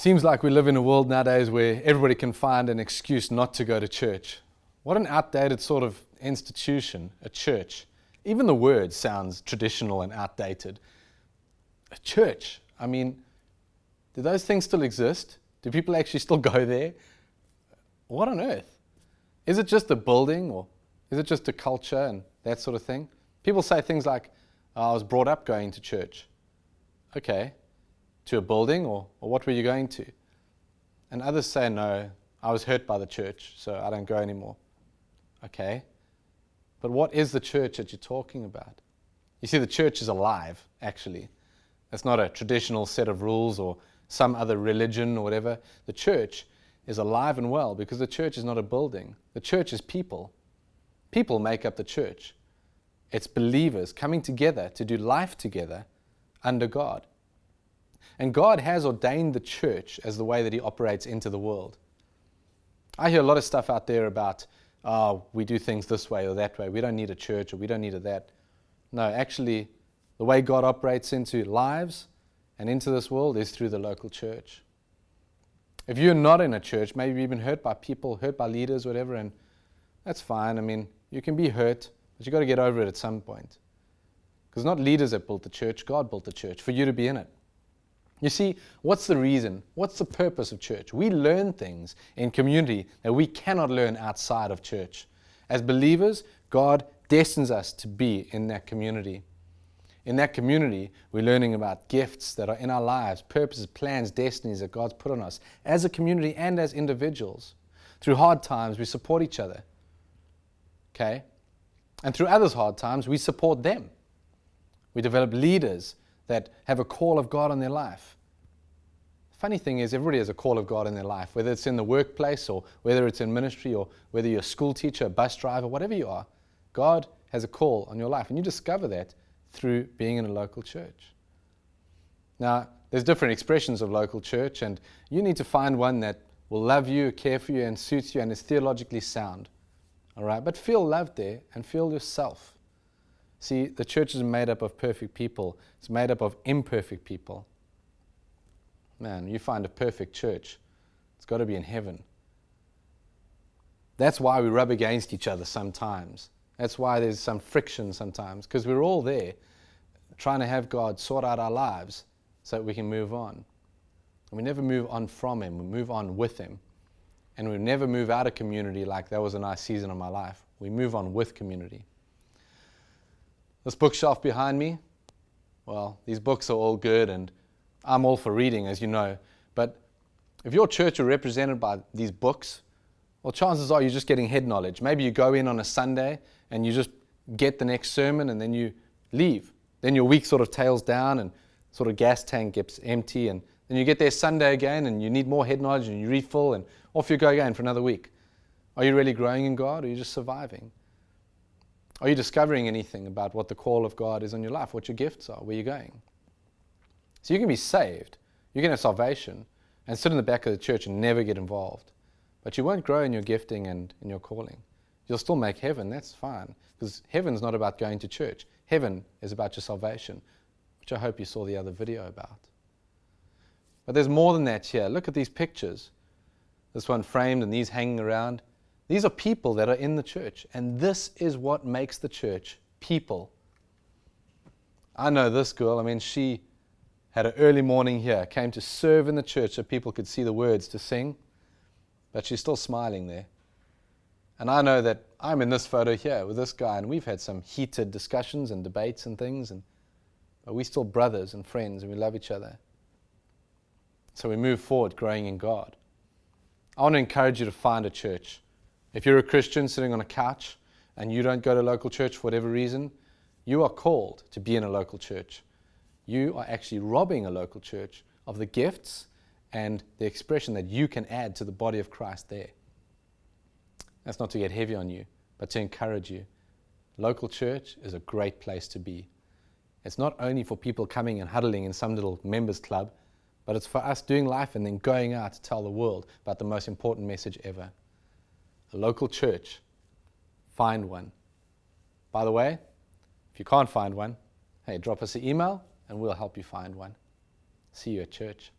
Seems like we live in a world nowadays where everybody can find an excuse not to go to church. What an outdated sort of institution, a church. Even the word sounds traditional and outdated. A church. I mean, do those things still exist? Do people actually still go there? What on earth? Is it just a building, or is it just a culture and that sort of thing? People say things like, I was brought up going to church. Okay. To a building, or what were you going to? And others say, no, I was hurt by the church, so I don't go anymore. Okay. But what is the church that you're talking about? You see, the church is alive, actually. It's not a traditional set of rules or some other religion or whatever. The church is alive and well because the church is not a building. The church is people. People make up the church. It's believers coming together to do life together under God. And God has ordained the church as the way that He operates into the world. I hear a lot of stuff out there about, we do things this way or that way. We don't need a church, or we don't need a that. No, actually, the way God operates into lives and into this world is through the local church. If you're not in a church, maybe you've been hurt by people, hurt by leaders, whatever, and that's fine. I mean, you can be hurt, but you've got to get over it at some point. Because not leaders that built the church, God built the church for you to be in it. You see, what's the reason? What's the purpose of church? We learn things in community that we cannot learn outside of church. As believers, God destines us to be in that community. In that community, we're learning about gifts that are in our lives, purposes, plans, destinies that God's put on us as a community and as individuals. Through hard times, we support each other. Okay? And through others' hard times, we support them. We develop leaders that have a call of God on their life. The funny thing is, everybody has a call of God in their life, whether it's in the workplace or whether it's in ministry or whether you're a school teacher, a bus driver, whatever you are. God has a call on your life, and you discover that through being in a local church. Now, there's different expressions of local church, and you need to find one that will love you, care for you, and suits you, and is theologically sound. All right? But feel loved there and feel yourself. See, the church is made up of perfect people. It's made up of imperfect people. Man, you find a perfect church, it's got to be in heaven. That's why we rub against each other sometimes. That's why there's some friction sometimes, because we're all there trying to have God sort out our lives so that we can move on. And we never move on from Him, we move on with Him. And we never move out of community like that was a nice season of my life. We move on with community. This bookshelf behind me, well, these books are all good, and I'm all for reading, as you know. But if your church are represented by these books, well, chances are you're just getting head knowledge. Maybe you go in on a Sunday and you just get the next sermon and then you leave. Then your week sort of tails down and sort of gas tank gets empty, and then you get there Sunday again and you need more head knowledge and you refill and off you go again for another week. Are you really growing in God, or are you just surviving? Are you discovering anything about what the call of God is on your life, what your gifts are, where you're going? So you can be saved, you can have salvation, and sit in the back of the church and never get involved. But you won't grow in your gifting and in your calling. You'll still make heaven, that's fine. Because heaven's not about going to church. Heaven is about your salvation, which I hope you saw the other video about. But there's more than that here. Look at these pictures. This one framed and these hanging around. These are people that are in the church, and this is what makes the church people. I know this girl, I mean, she had an early morning here, came to serve in the church so people could see the words to sing, but she's still smiling there. And I know that I'm in this photo here with this guy, and we've had some heated discussions and debates and things, but we're still brothers and friends, and we love each other. So we move forward growing in God. I want to encourage you to find a church. If you're a Christian sitting on a couch and you don't go to local church for whatever reason, you are called to be in a local church. You are actually robbing a local church of the gifts and the expression that you can add to the body of Christ there. That's not to get heavy on you, but to encourage you. Local church is a great place to be. It's not only for people coming and huddling in some little members club, but it's for us doing life and then going out to tell the world about the most important message ever. A local church, find one. By the way, if you can't find one, hey, drop us an email and we'll help you find one. See you at church.